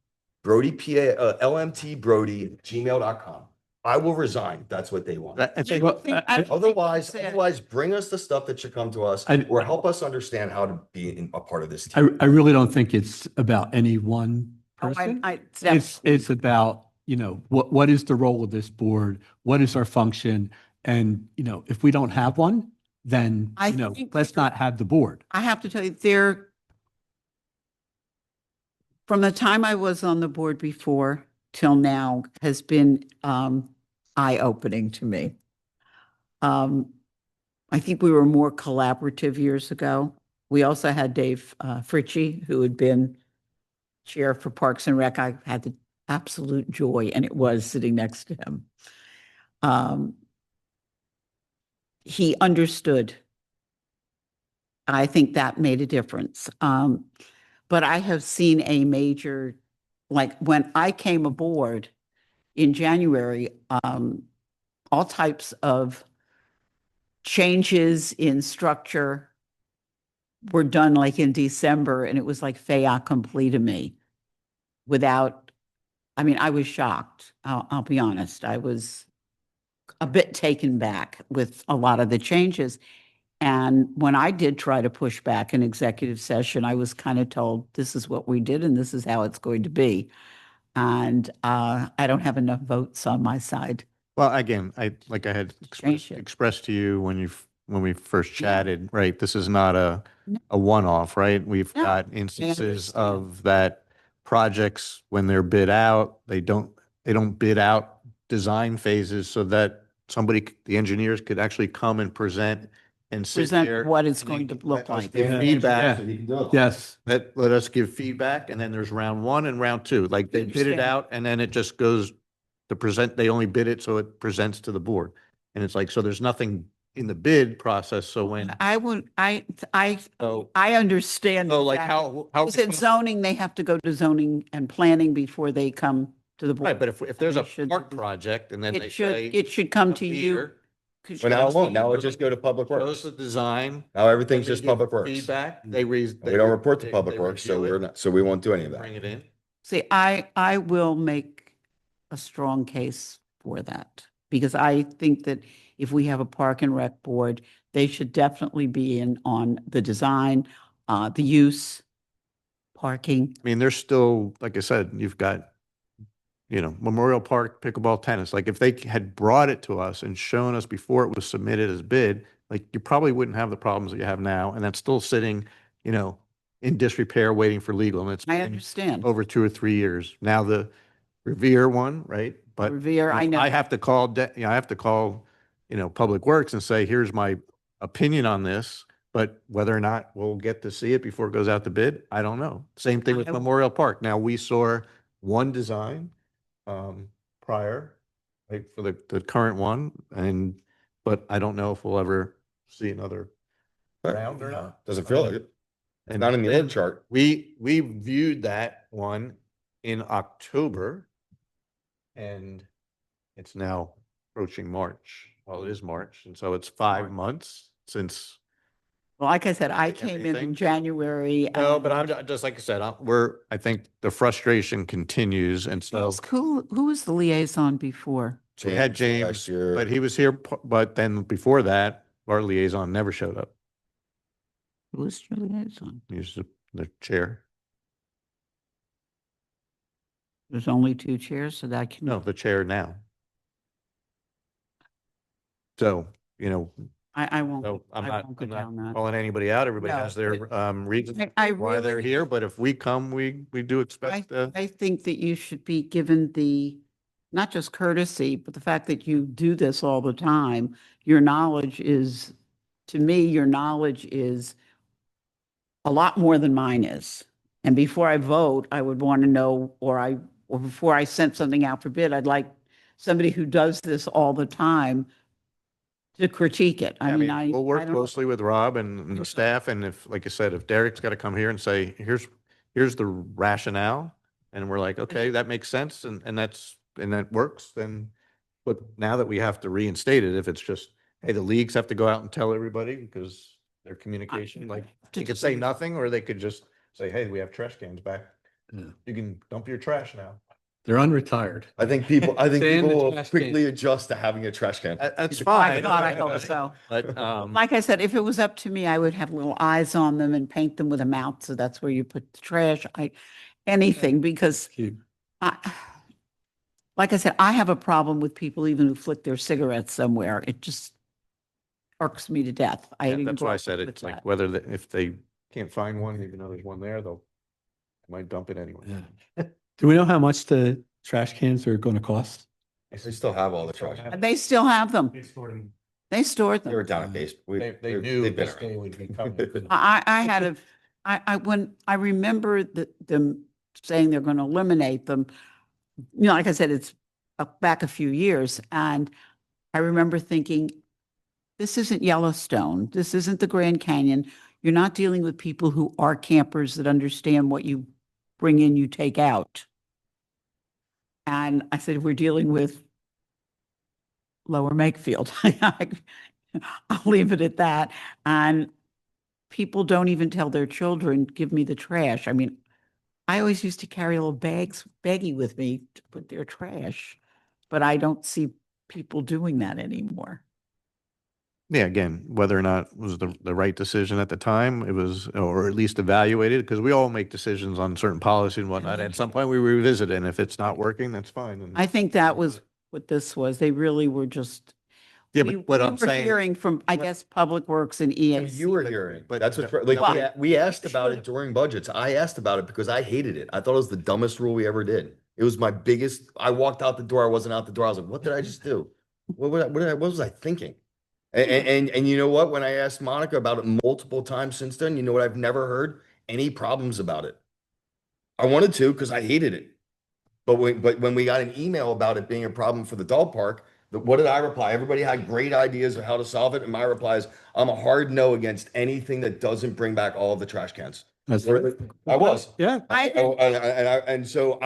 LMTBrody@gmail.com. I will resign. if That's what they want. I think, Well, Otherwise, bring us the stuff that should come to us or help us understand how to be a part of this team. I really don't think it's about any one person. It's about, what is the role of this board? What is our function? And, if we don't have one, then, I think let's not have the board. I have to tell you, from the time I was on the board before till now has been eye-opening to me. I think we were more collaborative years ago. We also had Dave Fritchie, who had been chair for Parks and Rec. I had the absolute joy, and it was sitting next to him. He understood. I think that made a difference. But I have seen a major, like when I came aboard, in January, all types of changes in structure were done like in December, and it was like fait accompli to me. Without, I mean, I was shocked. I'll be honest. I was a bit taken back with a lot of the changes. And when I did try to push back in executive session, I was kind of told, this is what we did and this is how it's going to be. And I don't have enough votes on my side. Well, again, like I had Change it. expressed to you when we first Yeah. chatted, right? This is not No. a one-off, right? We've No, got instances understand. of that projects when they're bid out, they don't bid out design phases so that the engineers could actually come and present and sit Present here. what it's and then going to let look us like. give Yeah. feedback. Yes. Let us give feedback, and then there's round one and round two. Like they bid it Understand. out, and then it just goes to present, they only bid it, so it presents to the board. And it's like, so there's nothing in the bid process, so when, I would, so, I understand. so like exactly. how. Because in zoning, they have to go to zoning and planning before they come to the board. Right, but if there's They a should- park project and then they say. It should come to you. here, But now it won't. Now it just go to Public shows Works. the design. Now everything's they just give Public Works. Feedback, We don't report to Public Works, so review we're it, not, so we won't do any of bring that. it in. See, I will make a strong case for that because I think that if we have a park and rec board, they should definitely be in on the design, the use, parking. I mean, there's still, like I said, you've got, Memorial Park pickleball tennis. Like if they had brought it to us and shown us before it was submitted as bid, like you probably wouldn't have the problems that you have now. And that's still sitting, in disrepair, waiting for legal. And it's I been understand. over 2 or 3 years. Now the Revere one, right? But Revere, I know. I have to call, Public Works and say, here's my opinion on this. But whether or not we'll get to see it before it goes out to bid, I don't know. Same thing with I- Memorial Park. Now, we saw one design prior, right, for the current one, but I don't know if we'll ever see another round or not. Doesn't feel like it. And Not in the then org chart. We viewed that one in October, and it's now approaching March. Well, it is March, and so it's 5 months since. Well, like I said, I Like came in everything. January. No, but I'm just like I said, I think the frustration continues, and so Who was the liaison before? we had Last James, year. but he was here, but then before that, our liaison never showed up. Who was your liaison? He was the chair. There's only two chairs, so that can. No, the chair now. So, I won't, so I won't go down that. calling anybody out. Everybody No, has their reasons I why they're really- here, but if we come, we do expect, I think that you should be given the, not just courtesy, but the fact that you do this all the time. Your knowledge is, to me, your knowledge is a lot more than mine is. And before I vote, I would want to know, or before I sent something out for bid, I'd like somebody who does this all the time to critique it. I mean, we'll I work don't know. closely with Rob and the staff, and if, like I said, if Derek's got to come here and say, here's the rationale, and we're like, okay, that makes sense, and that works, then, but now that we have to reinstate it, if it's just, hey, the leagues have to go out and tell everybody because their communication, like, they could say nothing, or they could just say, hey, we have trash cans back. Yeah. You can dump your trash now. They're unretired. I think people Stay in the will trash quickly can. adjust to having a trash can. That's My fine. God, I hope so. But, Like I said, if it was up to me, I would have little eyes on them and paint them with a mouth. So that's where you put the trash, anything, because Cute. like I said, I have a problem with people even who flick their cigarettes somewhere. It just irks me to death. I yeah, even that's grew why I up said with it's like that. whether, if they can't find one, even though there's one there, they might dump it anyway. Yeah. Do we know how much the trash cans are going to cost? They still have all the trash. And they still have them. They stored them. They stored They were them. down at base. They knew they've been this day around. would be coming. I had when I remember them saying they're going to eliminate them, like I said, it's back a few years. And I remember thinking, this isn't Yellowstone. This isn't the Grand Canyon. You're not dealing with people who are campers that understand what you bring in, you take out. And I said, we're dealing with Lower Makefield. I'll leave it at that. And people don't even tell their children, give me the trash. I mean, I always used to carry little baggie with me to put their trash, but I don't see people doing that anymore. Yeah, again, whether or not it was the right decision at the time, it was, or at least evaluated, because we all make decisions on certain policy and whatnot. At some point we revisit it, and if it's not working, that's fine. And I think that was what this was. They really were just. yeah, we- but what we I'm were saying, Hearing from, I guess, Public Works and I mean, EAC. you were hearing, but- that's what's, like, Well, we asked about it during budgets. I asked about it because I hated it. I thought it was the dumbest rule we ever did. It was my biggest, I walked out the door, I wasn't out the door. I was like, what did I just do? What was I thinking? And you know what? When I asked Monica about it multiple times since then, you know what? I've never heard any problems about it. I wanted to because I hated it. But when we got an email about it being a problem for the dog park, what did I reply? Everybody had great ideas of how to solve it. And my reply is, I'm a hard no against anything that doesn't bring back all of the trash cans. That's I was. Yeah. So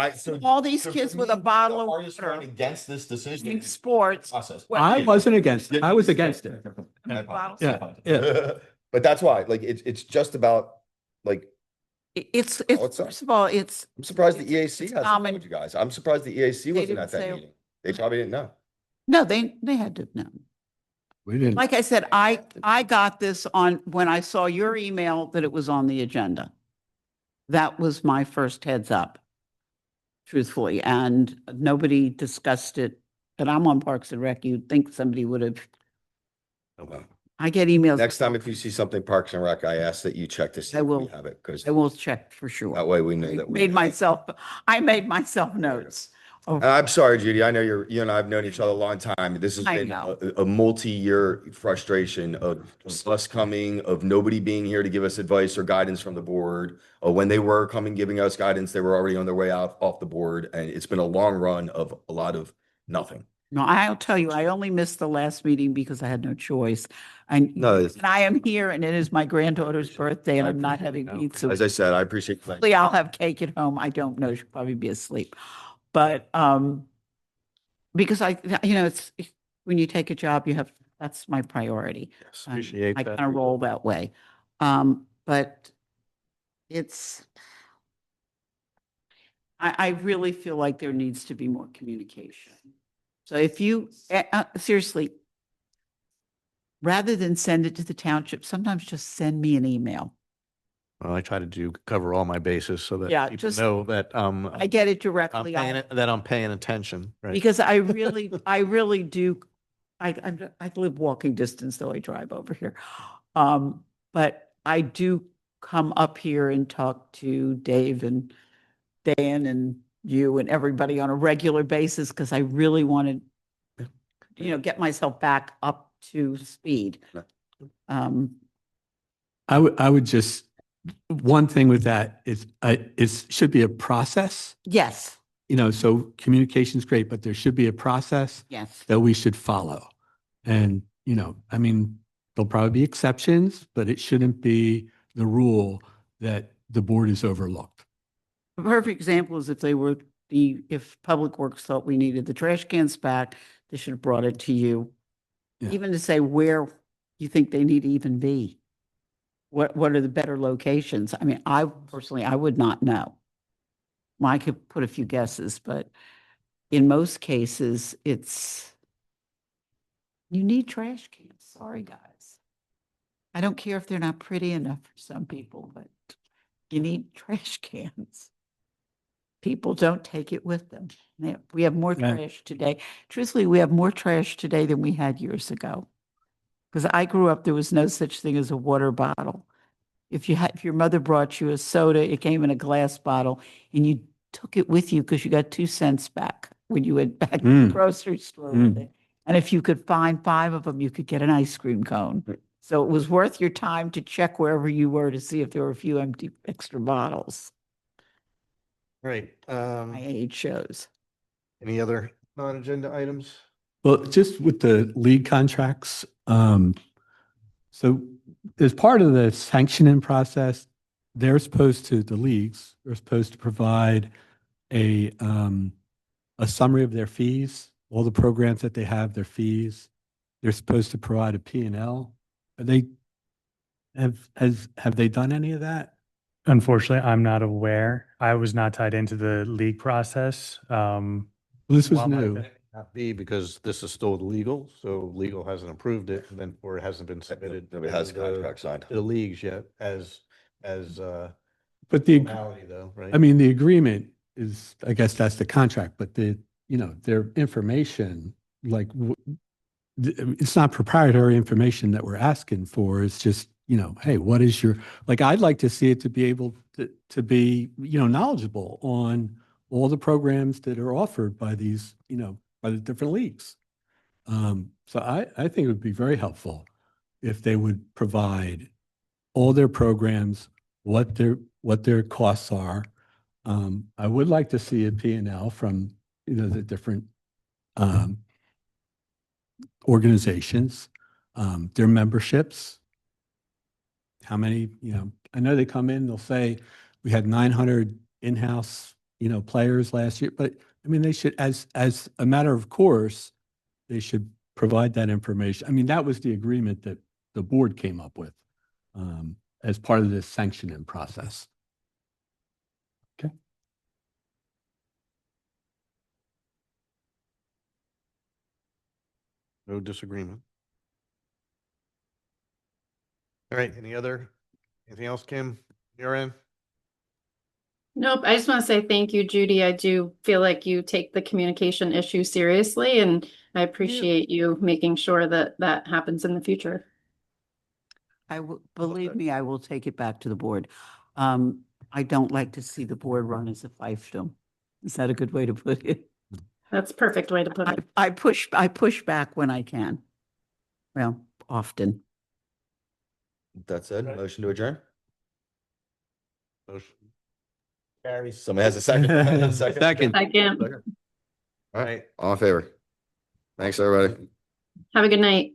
All these so kids for with a me, bottle the of hardest water one against this decision in is the sports. process. I wasn't against it. I was against it. Bottles. Yeah, yeah. But that's why, like, it's just about, like, It's, Oh, it's not. first of all, it's, I'm surprised the It's- EAC it's hasn't common. told you guys. I'm surprised the EAC wasn't didn't at that say- meeting. They probably didn't know. no, they had to know. We didn't. Like I said, I got this on, when I saw your email that it was on the agenda. That was my first heads up, truthfully, and nobody discussed it. And I'm on Parks and Rec, you'd think somebody would have, I get emails. Next time, if you see something Parks and Rec, I ask that you check to see I if we will. have it, because I will check for that sure. way we know that. we Made have it. myself, I made myself notes. And I'm sorry, Judy. I know you and I have known each other a long time. This has I been know. a multi-year frustration of us coming, of nobody being here to give us advice or guidance from the board. Or when they were coming, giving us guidance, they were already on their way out off the board. And it's been a long run of a lot of nothing. No, I'll tell you, I only missed the last meeting because I had no choice. And I am here and it is my granddaughter's birthday and I'm not having pizza. As I said, I appreciate. Hopefully I'll have cake at home. I don't know. She'll probably be asleep. But, because it's, when you take a job, that's my priority. yes, And appreciate I that. kind of roll that way. But it's, I really feel like there needs to be more communication. So if you, seriously, rather than send it to the township, sometimes just send me an email. Well, I try to cover all my bases so that Yeah, people just- know that, I get it I'm directly. I'm paying attention, right? Because I really do, I live walking distance, though I drive over here. But I do come up here and talk to Dave and Dan and you and everybody on a regular basis, because I really want to, get myself back up to speed. I would just, one thing with that is, it should be a process, Yes, so communication's great, but there should be a process yes. that we should follow. And, I mean, there'll probably be exceptions, but it shouldn't be the rule that the board is overlooked. A perfect example is if Public Works thought we needed the trash cans back, they should have brought it to you. Yeah. Even to say where you think they need to even be. What are the better locations? I mean, I personally would not know. Well, I could put a few guesses, but in most cases, you need trash cans. Sorry, guys. I don't care if they're not pretty enough for some people, but you need trash cans. People don't take it with them. We have more Right. trash today. Truthfully, we have more trash today than we had years ago. Because I grew up, there was no such thing as a water bottle. If your mother brought you a soda, it came in a glass bottle, and you took it with you because you got 2 cents back when you went back to the Mm. grocery store Mm. with it. And if you could find 5 of them, you could get an ice cream cone. So it was worth your time to check wherever you were to see if there were a few empty extra bottles. Right. My age shows. Any other non-agenda items? Well, just with the league contracts, so as part of the sanctioning process, the leagues are supposed to provide a a summary of their fees, all the programs that they have, their fees. They're supposed to provide a P&L. Are they, have they done any of that? Unfortunately, I'm not aware. I was not tied into the league process. This was While my- new. Not be because this is still legal, so legal hasn't approved it, and then, or it hasn't been submitted. Nobody has to the the- contract signed. To the leagues yet, as But the, formality though, right? I mean, the agreement is, I guess that's the contract, but the, you know, their information, like, it's not proprietary information that we're asking for. It's just, you know, hey, what is your, like, I'd like to see it to be able to be, you know, knowledgeable on all the programs that are offered by these, you know, by the different leagues. So I think it would be very helpful if they would provide all their programs, what their costs are. I would like to see a P&L from, you know, the different organizations, their memberships. How many, you know, I know they come in, they'll say, we had 900 in-house, you know, players last year, but I mean, they should, as a matter of course, they should provide that information. I mean, that was the agreement that the board came up with as part of this sanctioning process. Okay. No disagreement. All right, anything else, Kim, your end? Nope, I just want to say thank you, Judy. I do feel like you take the communication issue seriously, and I appreciate you making sure that that happens in the future. Believe me, I will take it back to the board. I don't like to see the board run as a fiefdom. Is that a good way to put it? That's a perfect way to put it. I push back when I can. Well, often. That said, motion to adjourn. Motion carries. Somebody has a second. Second. I can. All right. All in favor? Thanks, everybody. Have a good night.